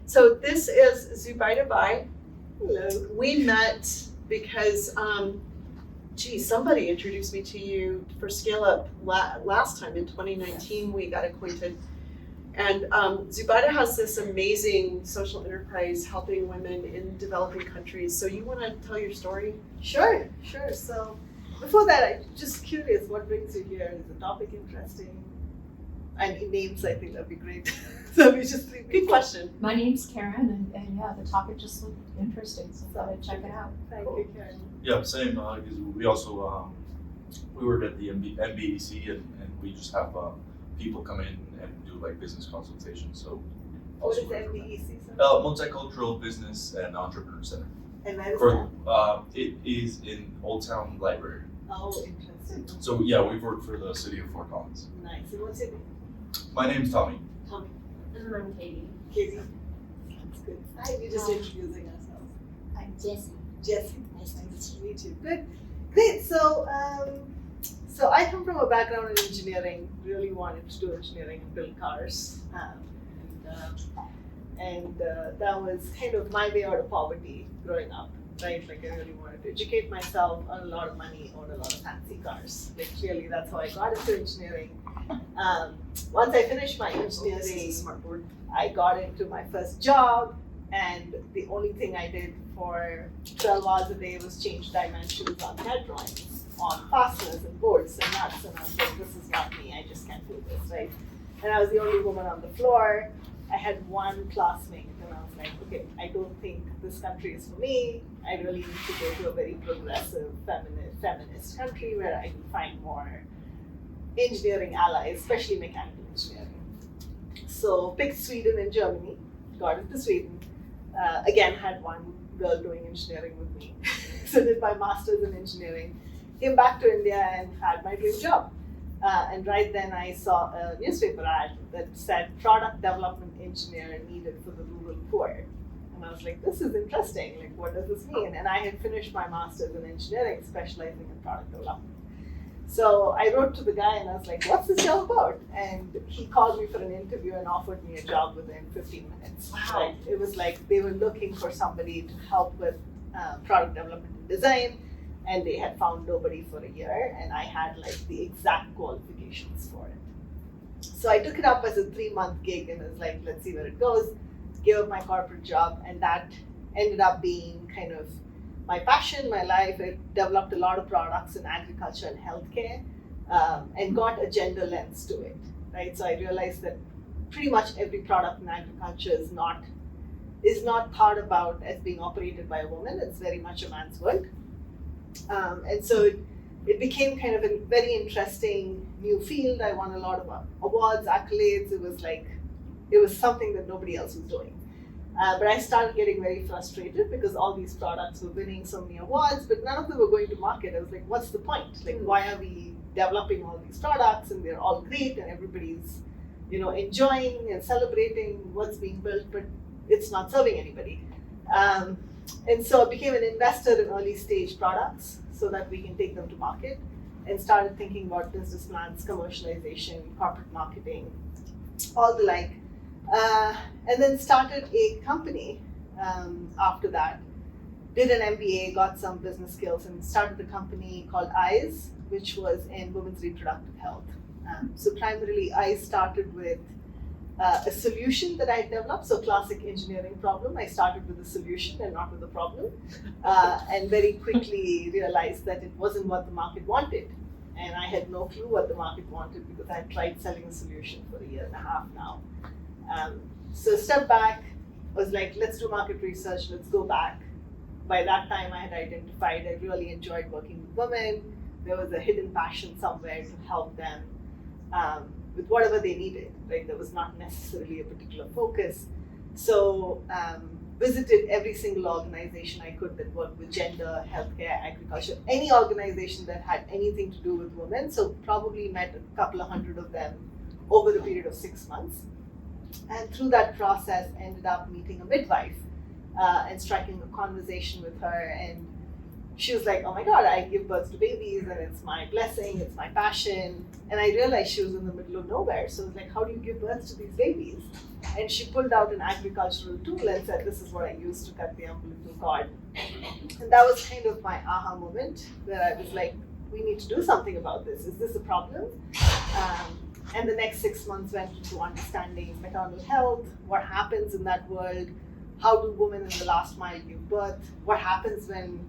So this is Zubaida Bai. Hello. We met because, somebody introduced me to you for Scale Up last time in 2019. We got acquainted. And Zubaida has this amazing social enterprise helping women in developing countries. So you want to tell your story? Sure. So before that, I'm just curious, what brings you here? Is the topic interesting? And in names, I think that'd be great. So we just Good question. My name's Karen, and yeah, the topic just looked interesting, so I thought I'd check it out. Thank Cool. you, Karen. Yeah, same, because we also, we work at the MBEC and we just have people come in and do like business consultations, so. What also is work for them. MBEC? Sir? Multicultural Business and Entrepreneur Center. And where is For, that? it is in Old Town Library. Oh, interesting. So yeah, we've worked for the city of Fort Collins. Nice. And what's your name? My name's Tommy. Tommy. And I'm Katie. Katie. That's good. Hi, we're just introducing ourselves. I'm Jessie. Jesse. Nice to meet you. Meet you. Good. Great. So, so I come from a background in engineering. Really wanted to do engineering and build cars, and that was kind of my way out of poverty growing up. Right, like I really wanted to educate myself, earn a lot of money, own a lot of fancy cars. Like clearly, that's how I got into engineering. Once I finished my engineering, Smartboard. I got into my first job, and the only thing I did for 12 hours a day was change dimensions on CAD drawings, on fasteners and bolts and nuts, and I was like, this is not me, I just can't do this, right? And I was the only woman on the floor. I had one classmate, and I was like, okay, I don't think this country is for me. I really need to go to a very progressive, feminist country where I can find more engineering allies, especially mechanical engineering. So picked Sweden and Germany, got into Sweden. Again, had one girl doing engineering with me. So did my master's in engineering, came back to India and had my dream job. And right then I saw a newspaper ad that said product development engineer needed for the rural poor. And I was like, this is interesting, like what does this mean? And I had finished my master's in engineering, specializing in product development. So I wrote to the guy and I was like, what's this job about? And he called me for an interview and offered me a job within 15 minutes. Wow. Like, it was like they were looking for somebody to help with product development and design, and they had found nobody for a year, and I had like the exact qualifications for it. So I took it up as a 3-month gig and was like, let's see where it goes. Gave up my corporate job, and that ended up being kind of my passion, my life. I developed a lot of products in agriculture and healthcare, and got a gender lens to it, right? So I realized that pretty much every product in agriculture is not thought about as being operated by a woman. It's very much a man's world. And so it became kind of a very interesting new field. I won a lot of awards, accolades. It was something that nobody else was doing. But I started getting very frustrated because all these products were winning so many awards, but none of them were going to market. I was like, what's the point? Like, why are we developing all these products and they're all great and everybody's, enjoying and celebrating what's being built, but it's not serving anybody. And so I became an investor in early stage products so that we can take them to market, and started thinking about business plans, commercialization, corporate marketing, all the like. And then started a company after that. Did an MBA, got some business skills, and started a company called ayzh, which was in women's reproductive health. So primarily I started with a solution that I developed, so classic engineering problem. I started with a solution and not with a problem, and very quickly realized that it wasn't what the market wanted. And I had no clue what the market wanted because I had tried selling a solution for 1.5 years now. So step back, was like, let's do market research, let's go back. By that time I had identified I really enjoyed working with women. There was a hidden passion somewhere to help them with whatever they needed, right? There was not necessarily a particular focus. So visited every single organization I could that worked with gender, healthcare, agriculture, any organization that had anything to do with women. So probably met a couple of hundred of them over the period of 6 months. And through that process ended up meeting a midwife and striking a conversation with her. And she was like, oh my God, I give birth to babies and it's my blessing, it's my passion. And I realized she was in the middle of nowhere. So I was like, how do you give birth to these babies? And she pulled out an agricultural tool and said, this is what I use to cut the umbilical cord. And that was kind of my aha moment where I was like, we need to do something about this. Is this a problem? And the next 6 months went into understanding maternal health, what happens in that world, how do women in the last mile give birth, what happens when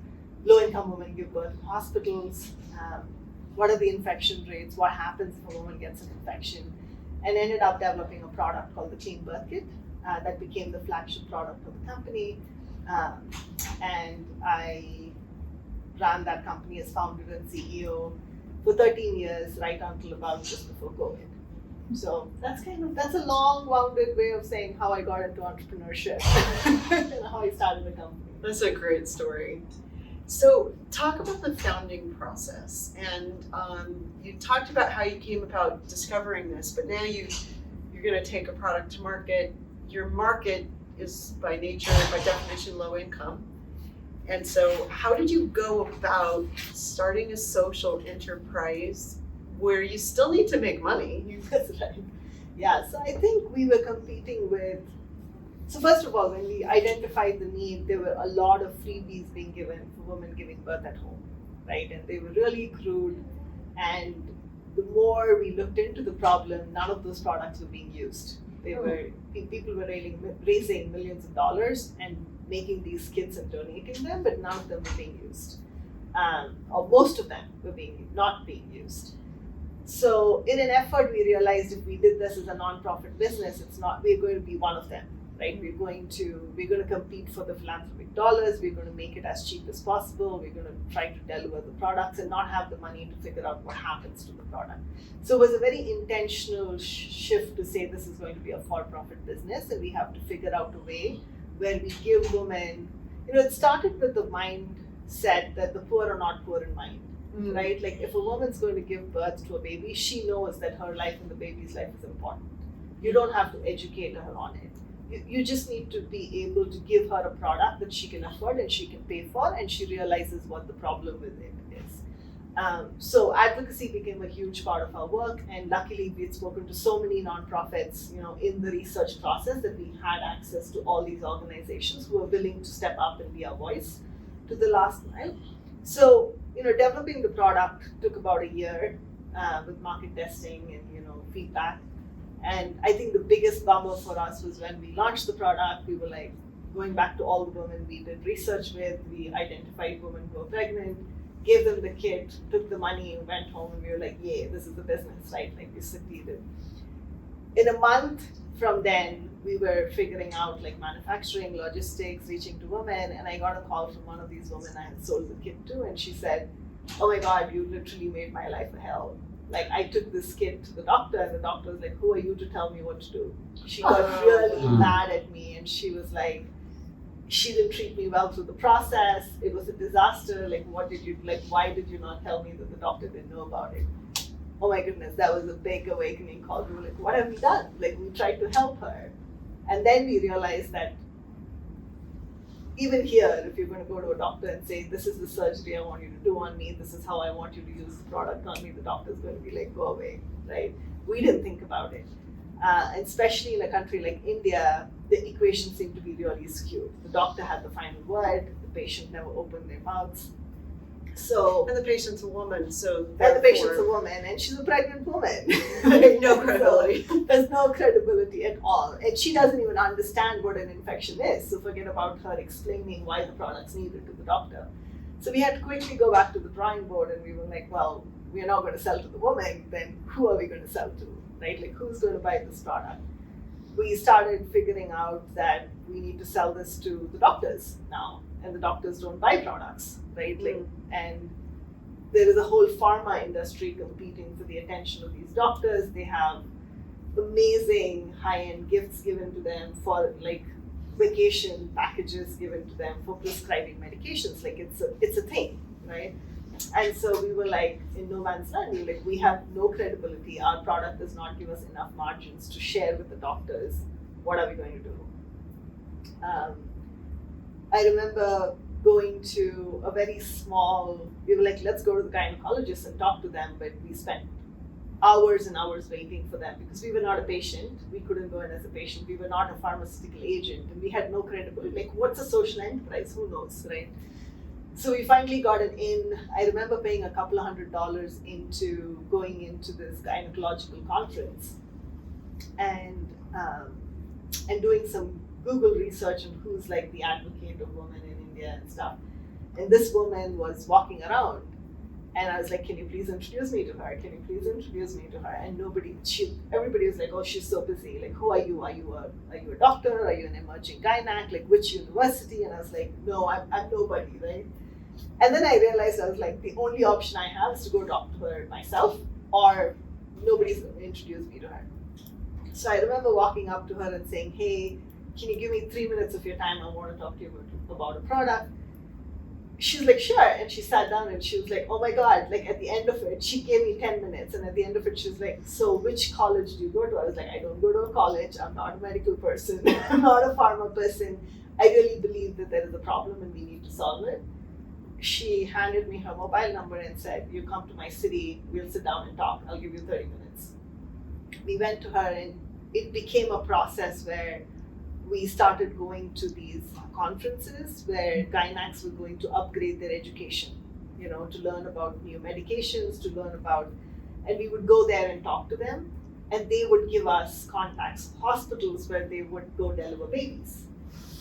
low-income women give birth in hospitals, what are the infection rates, what happens if a woman gets an infection, and ended up developing a product called the Clean Birth Kit that became the flagship product of the company. And I ran that company as founder and CEO for 13 years, right until about just before COVID. So that's a long-wounded way of saying how I got into entrepreneurship and how I started the company. That's a great story. So talk about the founding process, and you talked about how you came about discovering this, but now you're going to take a product to market. Your market is by nature, by definition, low income. And so how did you go about starting a social enterprise where you still need to make money? That's right. Yeah, so I think we were competing with, so first of all, when we identified the need, there were a lot of freebies being given for women giving birth at home, right? And they were really crude. And the more we looked into the problem, none of those products were being used. People were raising millions of dollars and making these kits and donating them, but none of them were being used. Or most of them were not being used. So in an effort, we realized if we did this as a non-profit business, we're going to be one of them, right? We're going to compete for the philanthropic dollars. We're going to make it as cheap as possible. We're going to try to deliver the products and not have the money to figure out what happens to the product. So it was a very intentional shift to say this is going to be a for-profit business, and we have to figure out a way where we give women, it started with the mindset that the poor are not poor in mind. Right? Like if a woman's going to give birth to a baby, she knows that her life and the baby's life is important. You don't have to educate her on it. You just need to be able to give her a product that she can afford and she can pay for, and she realizes what the problem with it is. So advocacy became a huge part of our work, and luckily we had spoken to so many nonprofits, in the research process, that we had access to all these organizations who were willing to step up and be our voice to the last mile. So, developing the product took about a year with market testing and, feedback. And I think the biggest bummer for us was when we launched the product, we were like going back to all the women we did research with, we identified women who were pregnant, gave them the kit, took the money, went home, and we were like, yay, this is the business, right? Like we succeeded. In a month from then, we were figuring out like manufacturing, logistics, reaching to women, and I got a call from one of these women I had sold the kit to, and she said, oh my God, you literally made my life a hell. Like I took this kit to the doctor, and the doctor was like, who are you to tell me what to do? She got really mad at me, and she was like, she didn't treat me well through the process. It was a disaster. Like, why did you not tell me that the doctor didn't know about it? Oh my goodness, that was a big awakening call. We were like, what have we done? Like, we tried to help her. And then we realized that even here, if you're going to go to a doctor and say, this is the surgery I want you to do on me, this is how I want you to use the product on me, the doctor's going to be like, go away, right? We didn't think about it. And especially in a country like India, the equation seemed to be really skewed. The doctor had the final word, the patient never opened their mouths. And the patient's a woman, And the patient's a woman, and she's a pregnant woman. No credibility. So there's no credibility at all. And she doesn't even understand what an infection is. So forget about her explaining why the product's needed to the doctor. So we had to quickly go back to the drawing board, and we were like, well, we're not going to sell to the woman, then who are we going to sell to, right? Like, who's going to buy this product? We started figuring out that we need to sell this to the doctors now, and the doctors don't buy products, right? Like, and there is a whole pharma industry competing for the attention of these doctors. They have amazing high-end gifts given to them for like vacation packages given to them for prescribing medications. Like it's a thing, right? And so we were like in no man's land. We were like, we have no credibility. Our product does not give us enough margins to share with the doctors. What are we going to do? I remember going to a very small, we were like, let's go to the gynecologist and talk to them, but we spent hours and hours waiting for them because we were not a patient. We couldn't go in as a patient. We were not a pharmaceutical agent, and we had no credibility. Like, what's a social enterprise? Who knows, right? So we finally got it in. I remember paying a couple of $100 into going into this gynecological conference and doing some Google research on who's like the advocate of women in India and stuff. And this woman was walking around, and I was like, "Can you please introduce me to her? Can you please introduce me to her?" And everybody was like, "Oh, she's so busy. Like, who are you? Are you a doctor? Are you an emerging gynac? Like, which university?" And I was like, "No, I'm nobody, right?" And then I realized, I was like, the only option I have is to go talk to her myself, or nobody's going to introduce me to her. So I remember walking up to her and saying, "Hey, can you give me 3 minutes of your time? I want to talk to you about a product." She's like, "Sure." And she sat down and she was like, "Oh my God," like at the end of it, she gave me 10 minutes. And at the end of it, she was like, "So which college do you go to?" I was like, "I don't go to a college. I'm not a medical person. I'm not a pharma person. I really believe that there is a problem and we need to solve it." She handed me her mobile number and said, "You come to my city, we'll sit down and talk. I'll give you 30 minutes. We went to her, and it became a process where we started going to these conferences where gynacs were going to upgrade their education, to learn about new medications, and we would go there and talk to them, and they would give us contacts, hospitals where they would go deliver babies.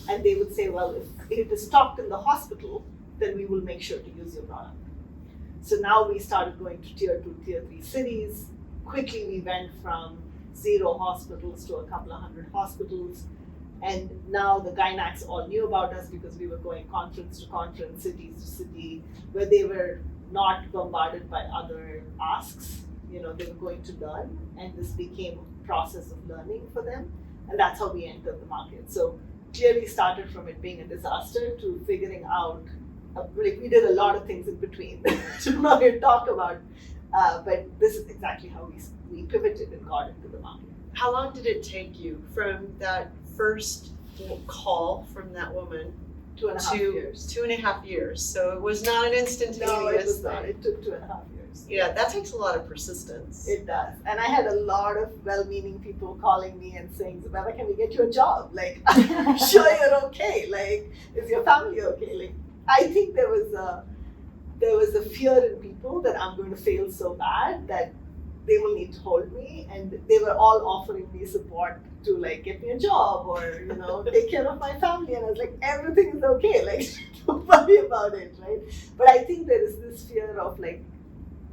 And they would say, "Well, if it is stocked in the hospital, then we will make sure to use your product." So now we started going to tier 2, tier 3 cities. Quickly we went from 0 hospitals to a couple of hundred hospitals. And now the gynacs all knew about us because we were going conference to conference, cities to city, where they were not bombarded by other asks. They were going to learn, and this became a process of learning for them. And that's how we entered the market. So clearly started from it being a disaster to figuring out, we did a lot of things in between to not even talk about, but this is exactly how we pivoted and got into the market. How long did it take you from that first call from that woman 2.5 years. 2.5 years? So it was not an instantaneous No, it was not. thing. It took 2.5 years. Yeah, that takes a lot of persistence. It does. And I had a lot of well-meaning people calling me and saying, "Zubaida, can we get you a job? Like, I'm sure you're okay. Like, is your family okay?" Like, I think there was a fear in people that I'm going to fail so bad that they will need to hold me, and they were all offering me support to like get me a job or take care of my family, and I was like, everything is okay, like don't worry about it, right? But I think there is this fear of like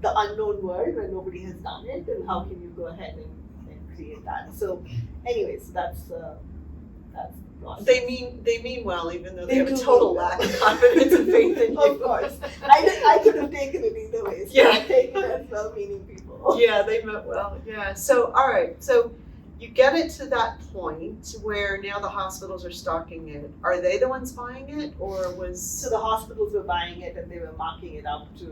the unknown world where nobody has done it, and how can you go ahead and create that? So anyways, that's the process. They mean well, even though they They have a do total mean lack well. of confidence and faith in you. Of course. I could have taken it either way. So Yeah. I take it as well-meaning people. Yeah, they meant well. Yeah. So, all right. So you get it to that point where now the hospitals are stocking it. Are they the ones buying it, or was? So the hospitals were buying it and they were marking it up to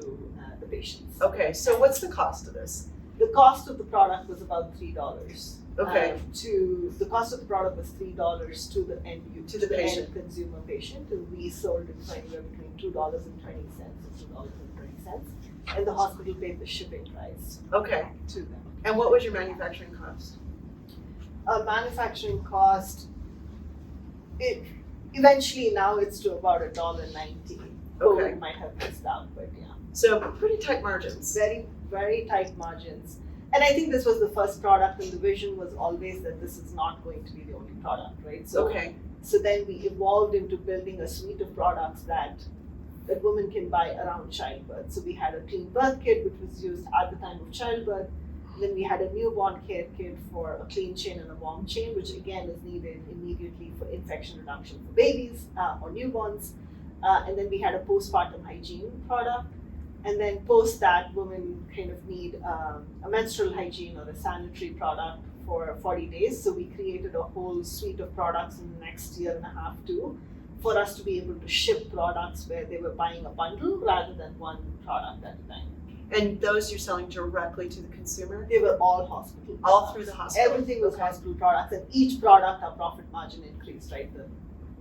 the patients. Okay. So what's the cost of this? The cost of the product was about $3. Okay. The cost of the product was $3 to the end To the patient. end consumer patient, and we sold it for anywhere between $2.20 and $2.30, and the hospital paid the shipping price Okay. to them. And what was your manufacturing cost? Manufacturing cost, eventually now it's to about $1.90. Okay. COVID might have missed out, but yeah. So pretty tight margins. Very, very tight margins. And I think this was the first product, and the vision was always that this is not going to be the only product, right? So, Okay. so then we evolved into building a suite of products that women can buy around childbirth. So we had a clean birth kit, which was used at the time of childbirth. Then we had a newborn care kit for a clean chain and a warm chain, which again is needed immediately for infection reduction for babies or newborns. And then we had a postpartum hygiene product. And then post that, women kind of need a menstrual hygiene or a sanitary product for 40 days. So we created a whole suite of products in the next year and a half too, for us to be able to ship products where they were buying a bundle rather than one product at a time. And those you're selling directly to the consumer? They were all hospital All products. through the hospital? Everything was Okay. hospital products, and each product our profit margin increased, right?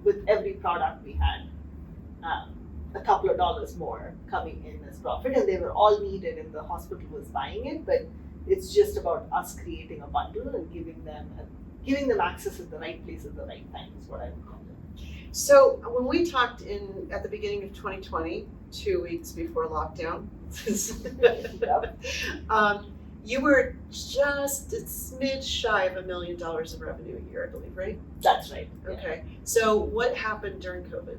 With every product we had a couple of dollars more coming in as profit, and they were all needed, and the hospital was buying it. But it's just about us creating a bundle and giving them access at the right place at the right time is what I would call it. So when we talked at the beginning of 2020, 2 weeks before lockdown, you were just a smidge shy of $1 million of revenue a year, I believe, right? That's right. Yeah. Okay. So what happened during COVID?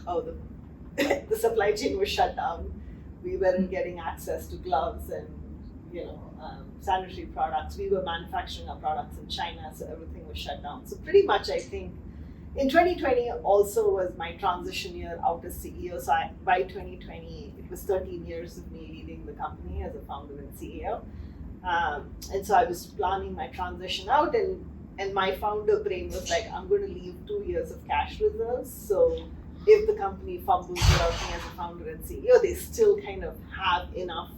Oh, the supply chain was shut down. We weren't getting access to gloves and sanitary products. We were manufacturing our products in China, so everything was shut down. So pretty much, I think, in 2020 also was my transition year out as CEO. So by 2020, it was 13 years of me leading the company as a founder and CEO. And so I was planning my transition out, and my founder brain was like, I'm going to leave 2 years of cash reserves. So if the company fumbles without me as a founder and CEO, they still kind of have enough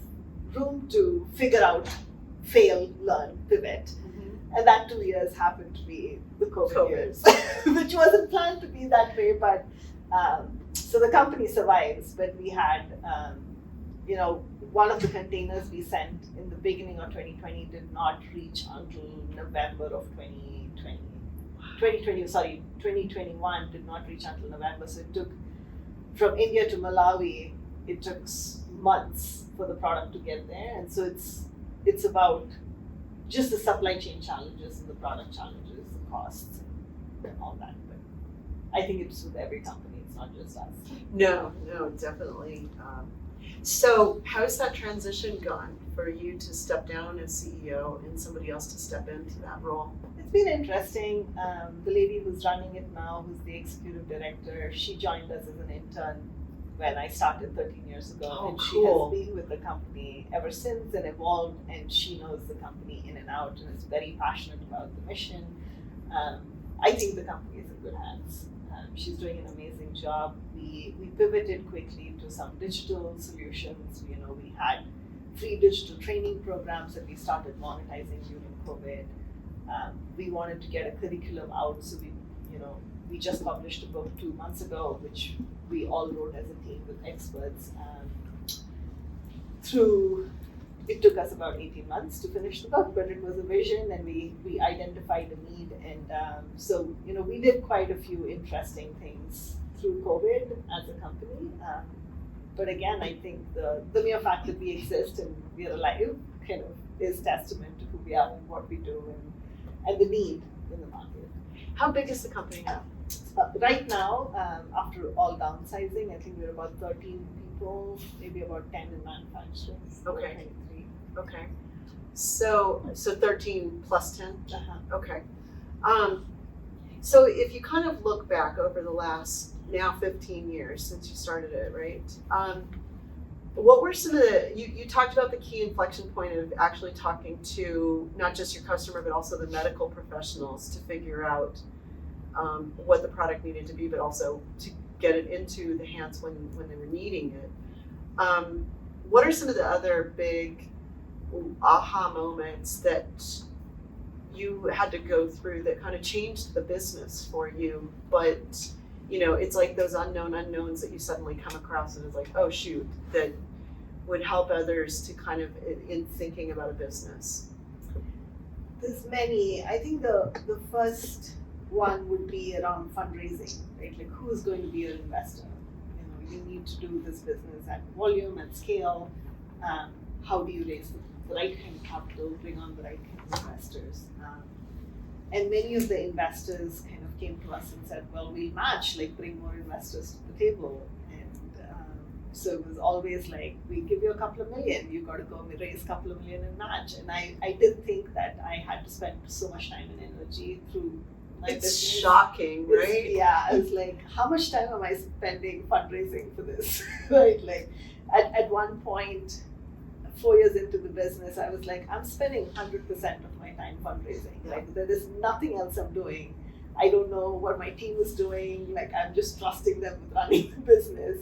room to figure out, fail, learn, pivot. And that 2 years happened to be the COVID years, which wasn't planned to be that way. But so the company survives. But we had, one of the containers we sent in the beginning of 2020 did not reach until November of 2020. 2021 did not reach until November. So it took, from India to Malawi, it took months for the product to get there. And so it's about just the supply chain challenges and the product challenges, the costs and all that. But I think it's with every company, it's not just us. No, definitely. So how's that transition gone for you to step down as CEO and somebody else to step into that role? It's been interesting. The lady who's running it now, who's the executive director, she joined us as an intern when I started 13 years ago. Oh, and cool. She has been with the company ever since and evolved, and she knows the company in and out and is very passionate about the mission. I think the company is in good hands. She's doing an amazing job. We pivoted quickly to some digital solutions. We had free digital training programs that we started monetizing during COVID. We wanted to get a curriculum out, so we just published a book 2 months ago, which we all wrote as a team with experts. It took us about 18 months to finish the book, but it was a vision, and we identified a need, and so we did quite a few interesting things through COVID as a company. But again, I think the mere fact that we exist and we're alive kind of is testament to who we are and what we do and the need in the market. How big is the company now? Right now, after all downsizing, I think we're about 13 people, maybe about 10 in manufacturing. Okay. 23. Okay. So 13 plus 10? Uh-huh. Okay. So if you kind of look back over the last now 15 years since you started it, right? What were some of you talked about the key inflection point of actually talking to not just your customer, but also the medical professionals to figure out what the product needed to be, but also to get it into the hands when they were needing it. What are some of the other big aha moments that you had to go through that kind of changed the business for you, but it's like those unknown unknowns that you suddenly come across and it's like, oh shoot, that would help others to kind of in thinking about a business? There's many. I think the first one would be around fundraising, right? Like, who's going to be your investor? You need to do this business at volume, at scale. How do you raise the right kind of capital, bring on the right kind of investors? And many of the investors kind of came to us and said, well, we'll match, like bring more investors to the table. And so it was always like, we give you a couple of million, you got to go raise a couple of million and match. And I did think that I had to spend so much time and energy through my It's business. shocking, right? Yeah, I was like, how much time am I spending fundraising for this? Right? Like at one point, 4 years into the business, I was like, I'm spending 100% of my time fundraising. Yeah. Like, there is nothing else I'm doing. I don't know what my team is doing. Like, I'm just trusting them with running the business.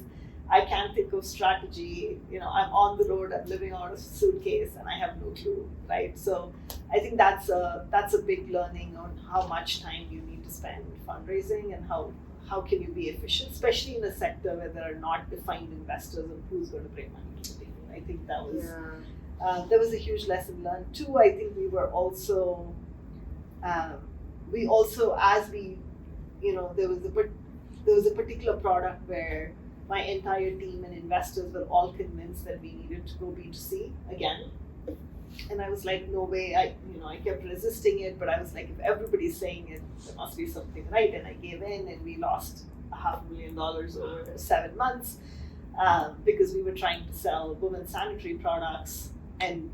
I can't think of strategy. I'm on the road, I'm living out of a suitcase, and I have no clue, right? So I think that's a big learning on how much time you need to spend fundraising and how how can you be efficient, especially in a sector where there are not defined investors and who's going to bring money to the table. I think that was that was a huge lesson learned too. I think we were also as we, there was a particular product where my entire team and investors were all convinced that we needed to go B2C again. And I was like, no way. I kept resisting it, but I was like, if everybody's saying it, there must be something right. And I gave in, and we lost $500,000 over 7 months because we were trying to sell women's sanitary products, and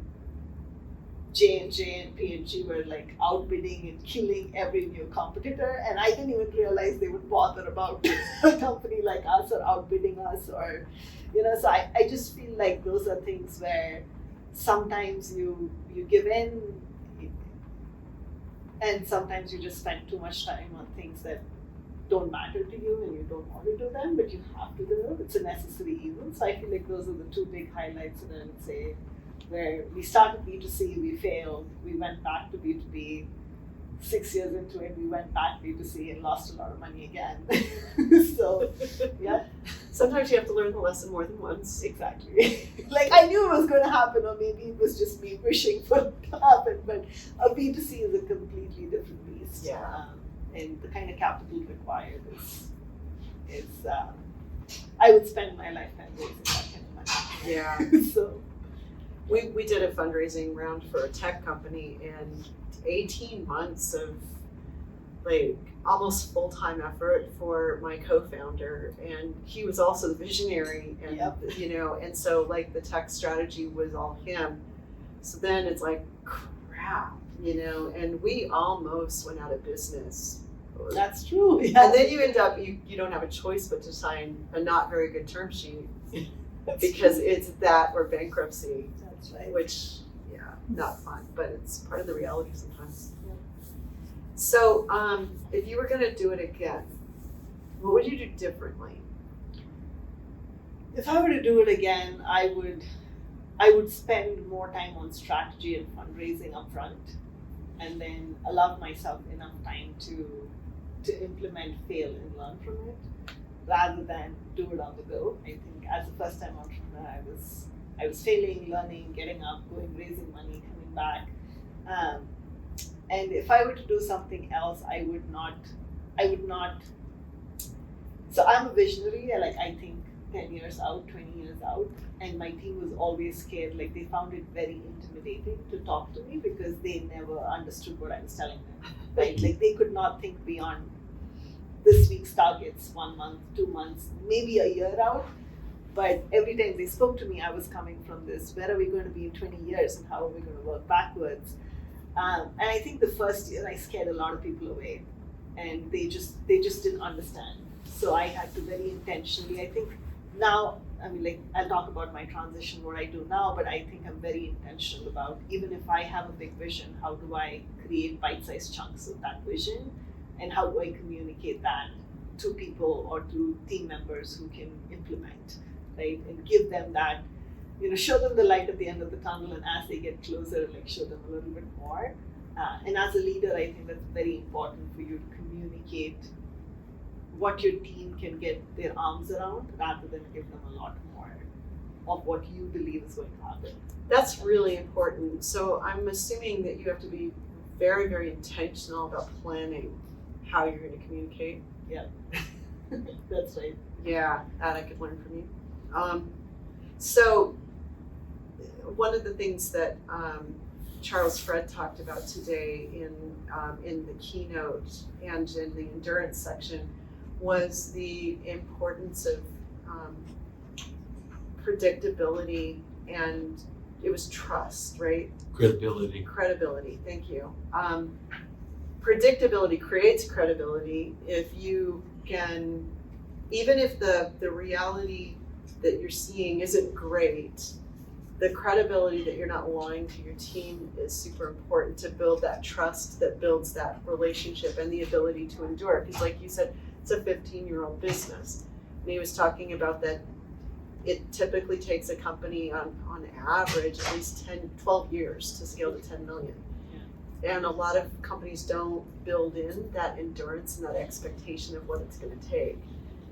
J&J and P&G were like outbidding and killing every new competitor, and I didn't even realize they would bother about a company like us or outbidding us, or so I just feel like those are things where sometimes you give in, and sometimes you just spend too much time on things that don't matter to you and you don't want to do them, but you have to do it. It's a necessary evil. So I feel like those are the two big highlights that I would say, where we started B2C, we failed, we went back to B2B. 6 years into it, we went back B2C and lost a lot of money again. So, yeah. Sometimes you have to learn the lesson more than once. Exactly. Like I knew it was going to happen, or maybe it was just me wishing for it to happen, but a B2C is a completely different beast. Yeah. And the kind of capital required is I would spend my lifetime raising that kind of money. Yeah. So We did a fundraising round for a tech company, and 18 months of like almost full-time effort for my co-founder, and he was also the visionary, and Yep. and so like the tech strategy was all him. So then it's like crap, and we almost went out of business. that's true. Yeah. And then you end up you don't have a choice but to sign a not very good term sheet because it's that or bankruptcy. That's right. Which, not fun, but it's part of the reality sometimes. Yeah. So, if you were gonna do it again, what would you do differently? If I were to do it again, I would spend more time on strategy and fundraising upfront, and then allow myself enough time to implement, fail, and learn from it, rather than do it on the go. I think as a first-time entrepreneur, I was failing, learning, getting up, going, raising money, coming back. And if I were to do something else, I would not. So I'm a visionary. I think 10 years out, 20 years out, and my team was always scared. Like they found it very intimidating to talk to me because they never understood what I was telling them. Right? Like they could not think beyond this week's targets, 1 month, 2 months, maybe a year out. But every time they spoke to me, I was coming from this, where are we going to be in 20 years and how are we going to work backwards? And I think the first year I scared a lot of people away, and they just didn't understand. So I had to very intentionally, I think now, I'll talk about my transition, what I do now, but I think I'm very intentional about, even if I have a big vision, how do I create bite-sized chunks of that vision, and how do I communicate that to people or to team members who can implement, right? And give them that, show them the light at the end of the tunnel, and as they get closer, show them a little bit more. And as a leader, I think that's very important for you to communicate what your team can get their arms around, rather than give them a lot more of what you believe is going to happen. That's really important. So I'm assuming that you have to be very, very intentional about planning how you're going to communicate. That's right. Yeah, that I could learn from you. So one of the things that Charles Fred talked about today in the keynote and in the endurance section was the importance of predictability, and it was trust, right? Credibility, thank you. Predictability creates credibility if you can, even if the reality that you're seeing isn't great, the credibility that you're not lying to your team is super important to build that trust that builds that relationship and the ability to endure. Because like you said, it's a 15-year-old business. And he was talking about that it typically takes a company on average at least 12 years to scale to 10 million. And a lot of companies don't build in that endurance and that expectation of what it's gonna take.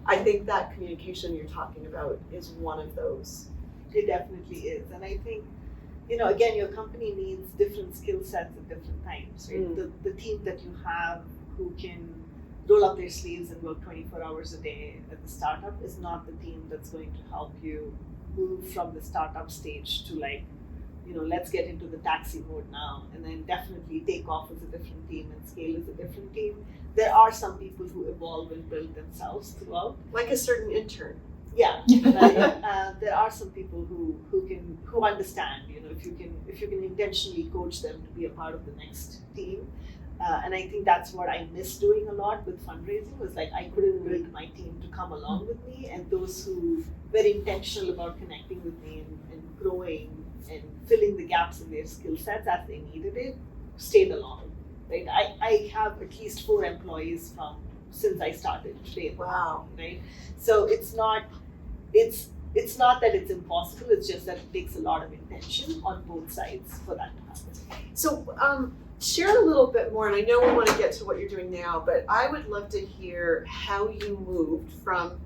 I think that communication you're talking about is one of those. It definitely is. And I think, again, your company needs different skill sets at different times, right? The team that you have who can roll up their sleeves and work 24 hours a day at the startup is not the team that's going to help you move from the startup stage to let's get into the taxi mode now, and then definitely take off as a different team and scale as a different team. There are some people who evolve and build themselves throughout. Like a certain intern. Yeah, right. There are some people who understand. If you can intentionally coach them to be a part of the next team, and I think that's what I miss doing a lot with fundraising. Was like I couldn't build my team to come along with me, and those who were intentional about connecting with me and growing and filling the gaps in their skill sets as they needed it stayed along. Right, I have at least 4 employees since I started today. Wow. Right, so it's not that it's impossible. It's just that it takes a lot of intention on both sides for that to happen. So share a little bit more, and I know we want to get to what you're doing now, but I would love to hear how you moved from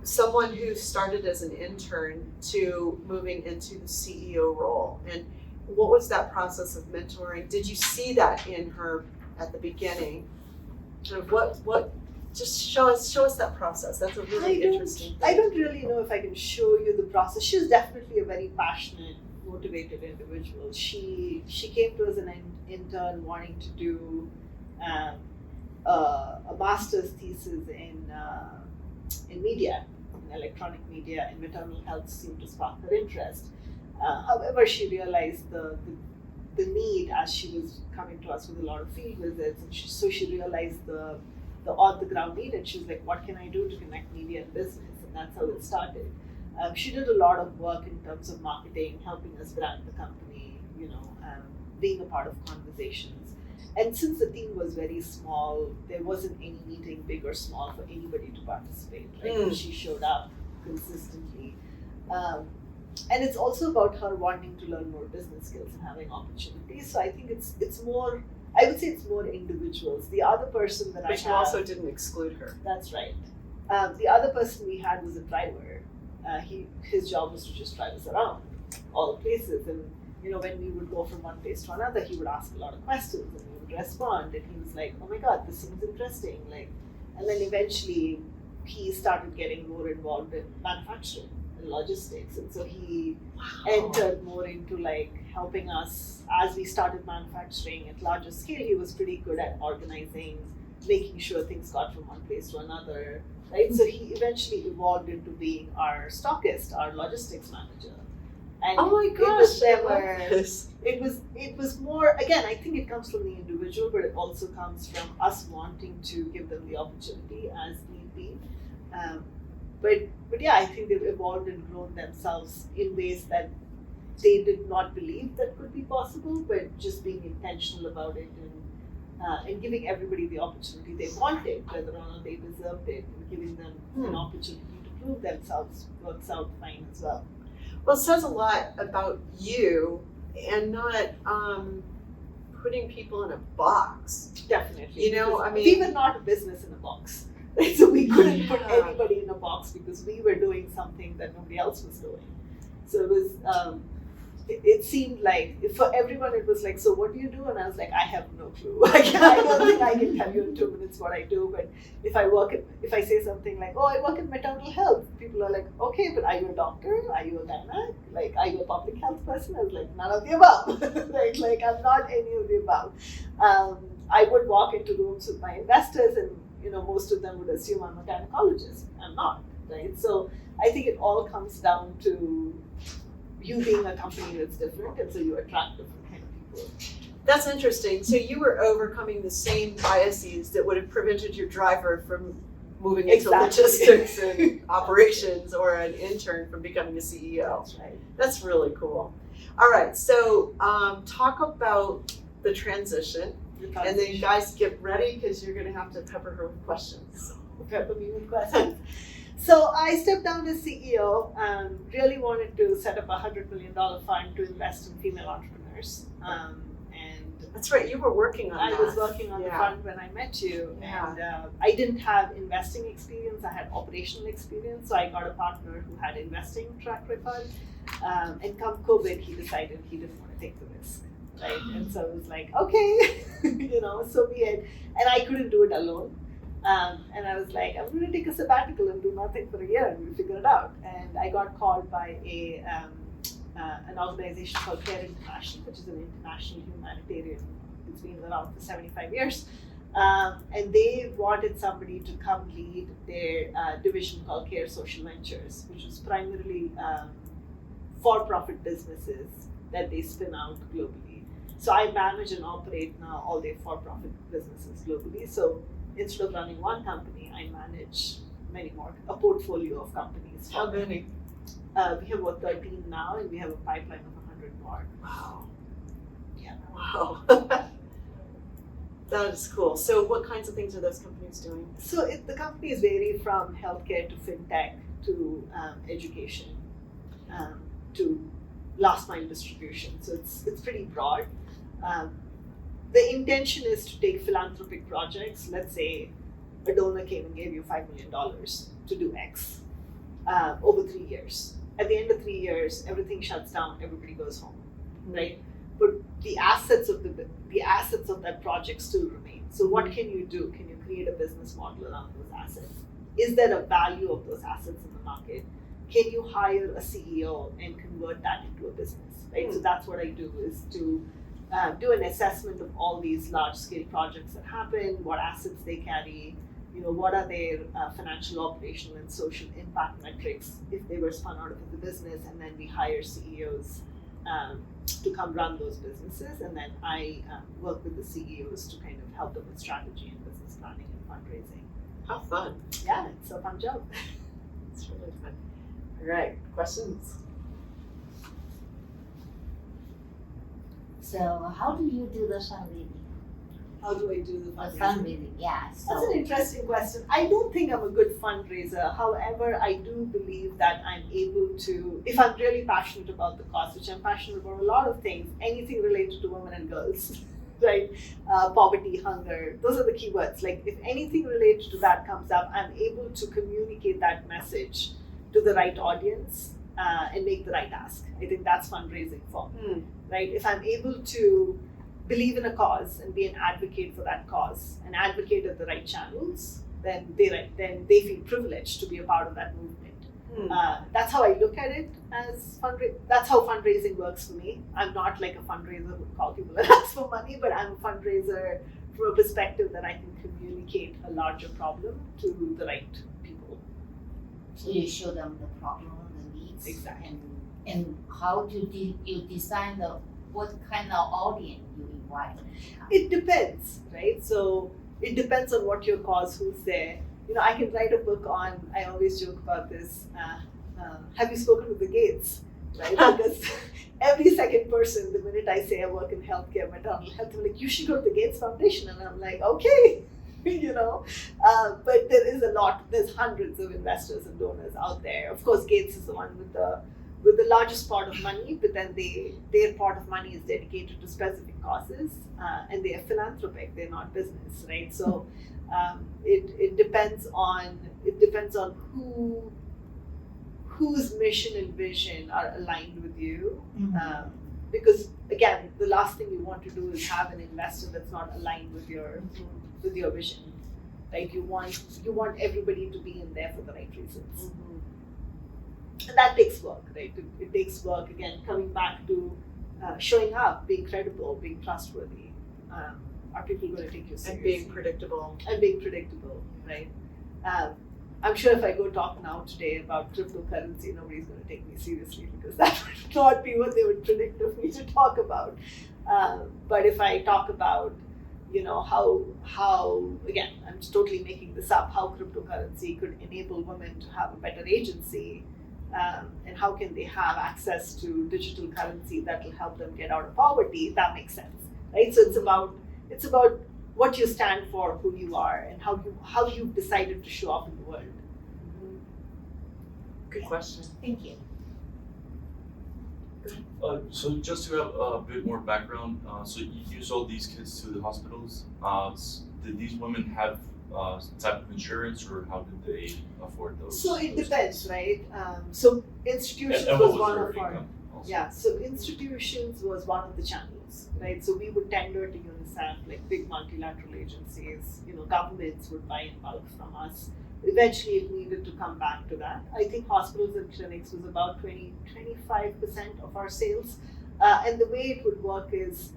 someone who started as an intern to moving into the CEO role, and what was that process of mentoring? Did you see that in her at the beginning? Sort of what just show us that process. That's a really interesting thing. I don't really know if I can show you the process. She's definitely a very passionate, motivated individual. She came to us as an intern wanting to do a master's thesis in media, in electronic media, and maternal health seemed to spark her interest. However, she realized the need as she was coming to us with a lot of field visits, and she realized the on-the-ground need, and she was like, what can I do to connect media and business? And that's how it started. She did a lot of work in terms of marketing, helping us brand the company, being a part of conversations. And since the team was very small, there wasn't any meeting, big or small, for anybody to participate. Right? She showed up consistently. And it's also about her wanting to learn more business skills and having opportunities. So I think it's more, I would say it's more individuals. The other person that But you also didn't exclude her. That's right. The other person we had was a driver. His job was to just drive us around all the places. And, when we would go from one place to another, he would ask a lot of questions and we would respond. And he was like, oh my God, this seems interesting. And then eventually he started getting more involved in manufacturing and logistics. And so he entered more into helping us as we started manufacturing at larger scale. He was pretty good at organizing, making sure things got from one place to another. Right? So he eventually evolved into being our stockist, our logistics manager. And oh my gosh, it was more, again, I think it comes from the individual, but it also comes from us wanting to give them the opportunity as need be. But yeah, I think they've evolved and grown themselves in ways that they did not believe that could be possible, but just being intentional about it and giving everybody the opportunity they wanted, whether or not they deserved it, and giving them an opportunity to prove themselves works out fine as well. Well, it says a lot about you and not putting people in a box. Definitely. I mean, we were not a business in a box. Right? So we couldn't put anybody in a box because we were doing something that nobody else was doing. So it was, it seemed like, for everyone it was like, so what do you do? And I was like, I have no clue. I don't think I can tell you in 2 minutes what I do, but if I say something like, oh, I work in maternal health, people are like, okay, but are you a doctor? Are you a gynae? Are you a public health person? I was like, none of the above. I'm not any of the above. I would walk into rooms with my investors and, most of them would assume I'm a gynecologist. I'm not, right? So I think it all comes down to you being a company that's different, and so you attract different kind of people. That's interesting. So you were overcoming the same biases that would have prevented your driver from moving into logistics and operations, or an intern from becoming a CEO. That's right. That's really cool. All right, so talk about the transition. And then guys, get ready because you're going to have to pepper her with questions. Pepper me with questions. So I stepped down as CEO and really wanted to set up a $100 million fund to invest in female entrepreneurs. And That's right, you were working on I that. was working on the Yeah. fund when I met you, Yeah. and I didn't have investing experience. I had operational experience, so I got a partner who had investing track record. And come COVID, he decided he didn't want to take the risk, right? And so it was like, okay, so be it. And I couldn't do it alone. And I was like, I'm going to take a sabbatical and do nothing for a year, and we'll figure it out. And I got called by an organization called Care International, which is an international humanitarian. It's been around for 75 years. And they wanted somebody to come lead their division called Care Social Ventures, which was primarily for-profit businesses that they spin out globally. So I manage and operate now all their for-profit businesses globally. So instead of running one company, I manage many more, a portfolio of companies. How many? We have about 13 now, and we have a pipeline of 100 more. Wow. Yeah. Wow. That is cool. So what kinds of things are those companies doing? So the companies vary from healthcare to fintech to education to last mile distribution. So it's pretty broad. The intention is to take philanthropic projects. Let's say a donor came and gave you $5 million to do X over 3 years. At the end of 3 years, everything shuts down. Everybody goes home, right? But the assets of that project still remain. So what can you do? Can you create a business model around those assets? Is there a value of those assets in the market? Can you hire a CEO and convert that into a business, right? So that's what I do, is to do an assessment of all these large scale projects that happen, what assets they carry, what are their financial, operational, and social impact metrics if they were spun out of the business, and then we hire CEOs to come run those businesses, and then I work with the CEOs to kind of help them with strategy and business planning and fundraising. How fun. Yeah, it's a fun job. It's really fun. All right, questions? So how do you do the fundraising? How do I do the The fundraising? fundraising, yeah. That's So an interesting question. I don't think I'm a good fundraiser. However, I do believe that I'm able to, if I'm really passionate about the cause, which I'm passionate about a lot of things, anything related to women and girls, right? Poverty, hunger, those are the keywords. Like if anything related to that comes up, I'm able to communicate that message to the right audience and make the right ask. I think that's fundraising for me, right? If I'm able to believe in a cause and be an advocate for that cause and advocate at the right channels, then they feel privileged to be a part of that movement. That's how I look at it as fundraising. That's how fundraising works for me. I'm not like a fundraiser who would call people and ask for money, but I'm a fundraiser from a perspective that I can communicate a larger problem to the right people. So you show them the problem, the needs. Exactly. And how do you design what kind of audience you invite? It depends, right? So it depends on what your cause, who's there. I can write a book on, I always joke about this, have you spoken to the Gates, right? Because every second person, the minute I say I work in healthcare, maternal health, they're like, you should go to the Gates Foundation. And I'm like, okay, but there is there's hundreds of investors and donors out there. Of course, Gates is the one with the largest pot of money, but then their pot of money is dedicated to specific causes, and they are philanthropic, they're not business, right? So it depends on whose mission and vision are aligned with you. Because again, the last thing you want to do is have an investor that's not aligned with your vision. Right? You want everybody to be in there for the right reasons. And that takes work, right? It takes work, again, coming back to showing up, being credible, being trustworthy. Are people going to take you seriously? And being predictable. And being predictable, right? I'm sure if I go talk now today about cryptocurrency, nobody's going to take me seriously because that would not be what they would predict of me to talk about. But if I talk about, how again, I'm just totally making this up, how cryptocurrency could enable women to have a better agency, and how can they have access to digital currency that will help them get out of poverty, that makes sense, right? So it's about what you stand for, who you are, and how you've decided to show up in the world. Good question. Thank you. So just to have a bit more background, so you sold these kids to the hospitals. Did these women have type of insurance, or how did they afford those? So it those depends, kids? right? So institutions And what was was one their of our, income also? yeah, so institutions was one of the channels, right? So we would tender to UNICEF, like big multilateral agencies, governments would buy in bulk from us. Eventually it needed to come back to that. I think hospitals and clinics was about 25% of our sales. And the way it would work is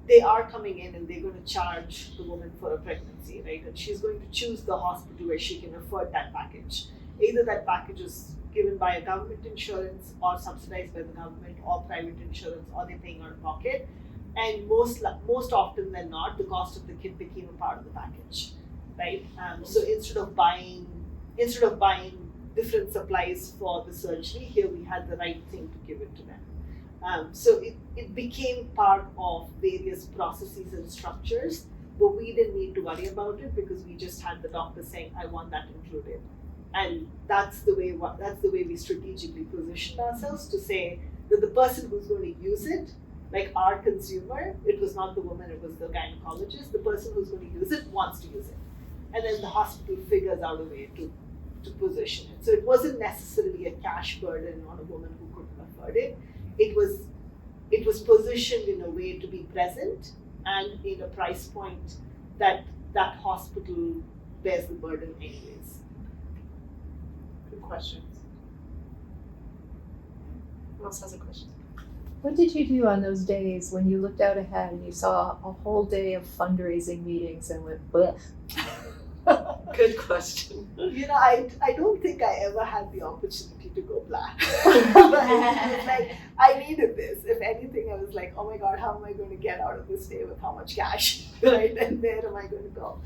they are coming in and they're going to charge the woman for a pregnancy, right? And she's going to choose the hospital where she can afford that package. Either that package is given by a government insurance or subsidized by the government or private insurance, or they're paying out of pocket. And most often than not, the cost of the kid became a part of the package, right? So instead of buying different supplies for the surgery, here we had the right thing to give it to them. So it became part of various processes and structures, but we didn't need to worry about it because we just had the doctor saying, I want that included. And that's the way we strategically positioned ourselves to say that the person who's going to use it, like our consumer, it was not the woman, it was the gynecologist, the person who's going to use it wants to use it. And then the hospital figures out a way to position it. So it wasn't necessarily a cash burden on a woman who couldn't afford it. It was positioned in a way to be present and in a price point that hospital bears the burden anyways. Good questions. Who else has a question? What did you do on those days when you looked out ahead and you saw a whole day of fundraising meetings and went, bleh? Good question. I don't think I ever had the opportunity to go black. But it was like, I needed this. If anything, I was like, oh my God, how am I going to get out of this day with how much cash, right? And where am I going to go?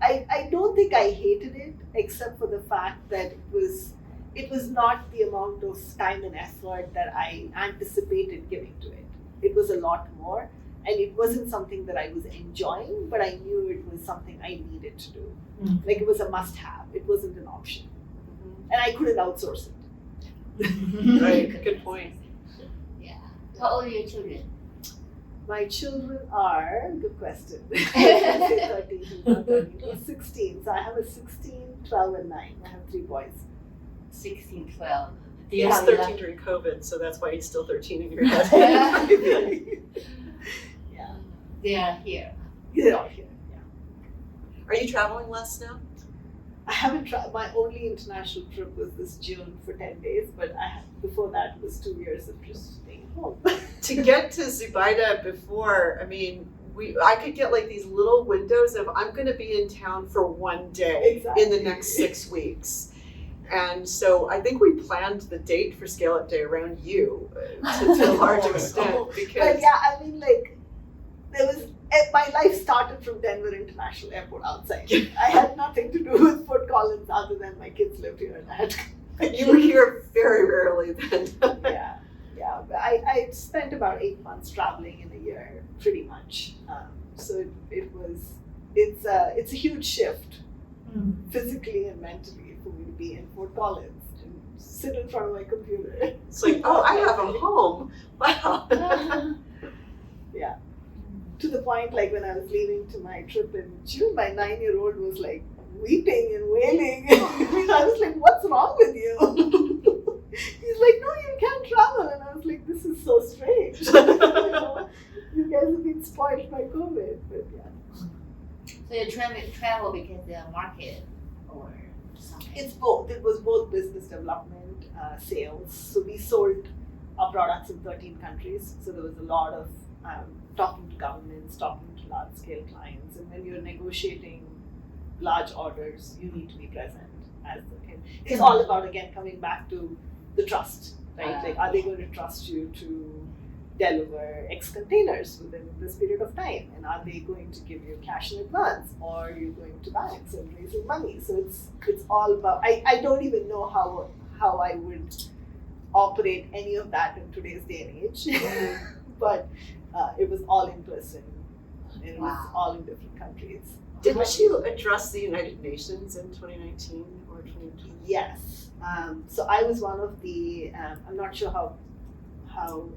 I don't think I hated it, except for the fact that it was not the amount of time and effort that I anticipated giving to it. It was a lot more. And it wasn't something that I was enjoying, but I knew it was something I needed to do. Like it was a must-have. It wasn't an option. And I couldn't outsource it. Right, good point. Yeah. How old are your children? My children are, good question. I say 13, he's not 13, he's 16. So I have a 16, 12, and 9. I have 3 boys. 16, 12. He was 13 during COVID, so that's why he's still 13 in your head. Yeah. They are here. They're all here. Yeah. Are you traveling less now? I haven't tried. My only international trip was this June for 10 days, but before that it was 2 years of just staying home. To get to Zubaida before, I could get like these little windows of I'm going to be in town for one day in the next 6 weeks. And so I think we planned the date for Scale Up Day around you to a large extent because But yeah, my life started from Denver International Airport outside. I had nothing to do with Fort Collins other than my kids lived here and I had to you were here very rarely then. yeah. But I spent about 8 months traveling in a year, pretty much. So it's a huge shift, physically and mentally, for me to be in Fort Collins and sit in front of my computer. It's like, oh, I have a home. Wow. Yeah. To the point, like when I was leaving to my trip in June, my 9-year-old was like weeping and wailing. I was like, what's wrong with you? He's like, no, you can't travel. And I was like, this is so strange. You guys have been spoiled by COVID. But yeah. So you travel because the market or something? It's both. It was both business development, sales. So we sold our products in 13 countries. So there was a lot of talking to governments, talking to large scale clients. And when you're negotiating large orders, you need to be present as the kid. It's all about, again, coming back to the trust, right? Like, are they going to trust you to deliver X containers within this period of time? And are they going to give you cash in advance? Or are you going to banks and raising money? So it's all about, I don't even know how I would operate any of that in today's day and age. But it was all in person. And it was all in different countries. Didn't you address the United Nations in 2019 or 2020? Yes. So I was one of the, I'm not sure how how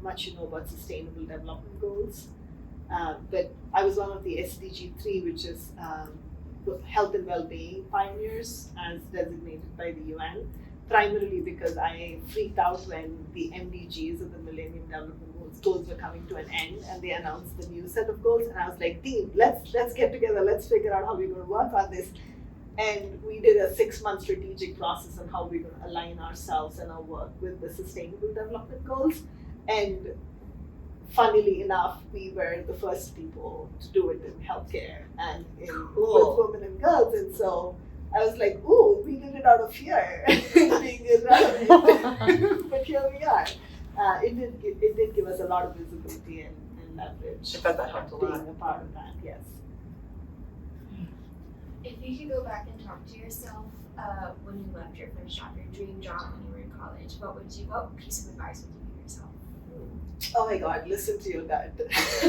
much you know about sustainable development goals. But I was one of the SDG 3, which is health and well-being pioneers as designated by the UN, primarily because I freaked out when the MDGs of the Millennium Development Goals were coming to an end and they announced the new set of goals, and I was like, team, let's get together, let's figure out how we're going to work on this. And we did a 6-month strategic process on how we're going to align ourselves and our work with the Sustainable Development Goals. And funnily enough, we were the first people to do it in healthcare and with women and girls. And so I was like, ooh, we did it out of fear, being irrelevant. But here we are. It did give us a lot of visibility and leverage. I bet that helped a lot. Being a part of that, yes. If you could go back and talk to yourself when you left your first job, your dream job when you were in college, what piece of advice would you give yourself? Oh my God, listen to your gut.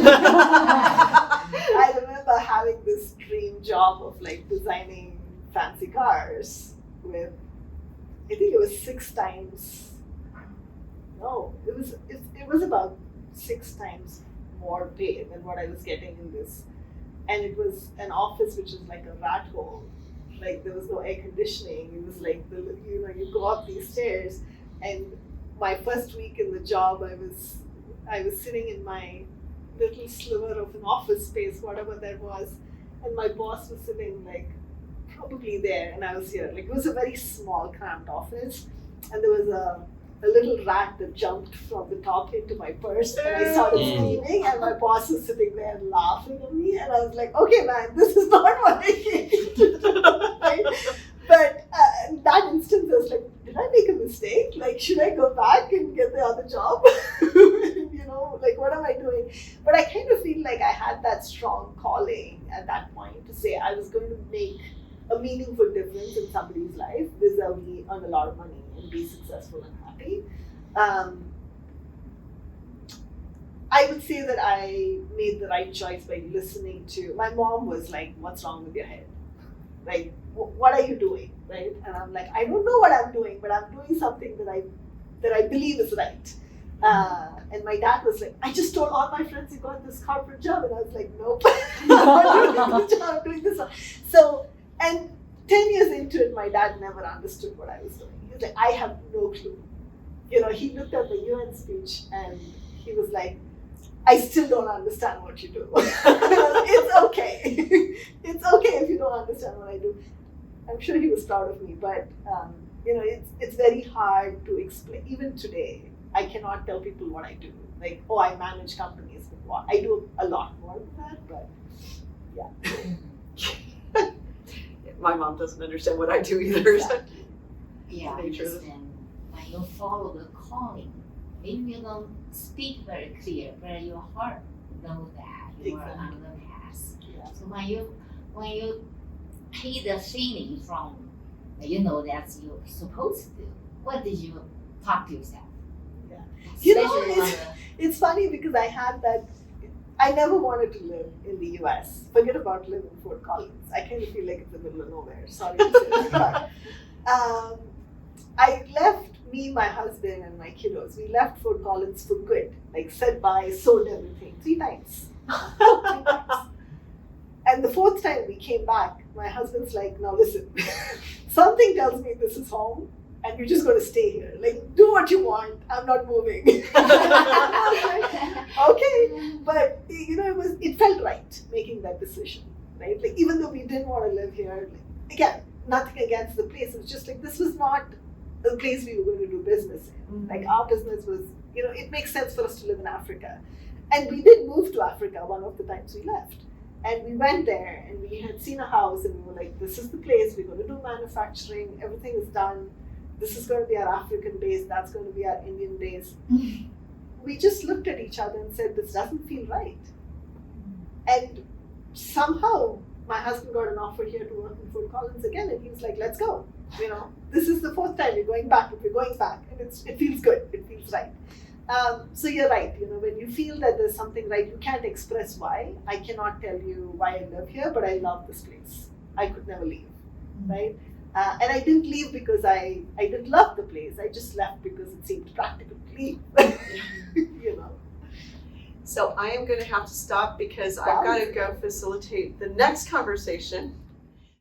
I remember having this dream job of like designing fancy cars with, I think it was 6 times, no, it was about 6 times more pay than what I was getting in this. And it was an office which was like a rat hole. Like there was no air conditioning. It was like you go up these stairs. And my first week in the job, I was sitting in my little sliver of an office space, whatever that was, and my boss was sitting like probably there, and I was here. Like it was a very small, cramped office, and there was a little rat that jumped from the top into my purse, and I started screaming, and my boss was sitting there laughing at me, and I was like, okay man, this is not what I came to do. Right? But in that instance, I was like, did I make a mistake? Like, should I go back and get the other job? Like what am I doing? But I kind of feel like I had that strong calling at that point to say I was going to make a meaningful difference in somebody's life vis-a-vis earn a lot of money and be successful and happy. I would say that I made the right choice by listening to, my mom was like, what's wrong with your head? Like, what are you doing, right? And I'm like, I don't know what I'm doing, but I'm doing something that I believe is right. And my dad was like, I just told all my friends you got this corporate job, and I was like, nope, I'm not doing this job, I'm doing this one. So, and 10 years into it, my dad never understood what I was doing. He was like, I have no clue. He looked at the UN speech and he was like, I still don't understand what you do. It's okay. It's okay if you don't understand what I do. I'm sure he was proud of me, but it's very hard to explain. Even today, I cannot tell people what I do. Like, oh, I manage companies, but what? I do a lot more than that, but yeah. My mom doesn't understand what I do either. Exactly. Yeah, Nature. understand. When you follow the calling, maybe you don't speak very clear, but your heart knows that you are on the path. Yeah. So when you take the feeling from, that's you're supposed to do, what did you talk to yourself? Yeah. Especially It's funny because I had that. I never wanted to live in the US. Forget about living in Fort Collins. I kind of feel like it's the middle of nowhere. Sorry to say that. But I left, me, my husband, and my kiddos, we left Fort Collins for good. Like said bye, sold everything 3 times. 3 times. And the 4th time we came back, my husband's like, now listen, something tells me this is home. And you're just going to stay here. Like, do what you want. I'm not moving. Okay, but it felt right making that decision, right? Like, even though we didn't want to live here, like, again, nothing against the place. It was just like this was not a place we were going to do business in. Mm-hmm. Like, our business was, it makes sense for us to live in Africa, and we did move to Africa one of the times we left. And we went there, and we had seen a house, and we were like, this is the place. We're going to do manufacturing. Everything is done. This is going to be our African base, that's going to be our Indian base. We just looked at each other and said, this doesn't feel right. And somehow, my husband got an offer here to work in Fort Collins again, and he was like, let's go. This is the 4th time we're going back, but we're going back, and it feels good, it feels right. So you're right, when you feel that there's something right, you can't express why. I cannot tell you why I live here, but I love this place. I could never leave, right? And I didn't leave because I didn't love the place. I just left because it seemed practical to leave. You know. So I am gonna have to stop because I've gotta go facilitate the next conversation.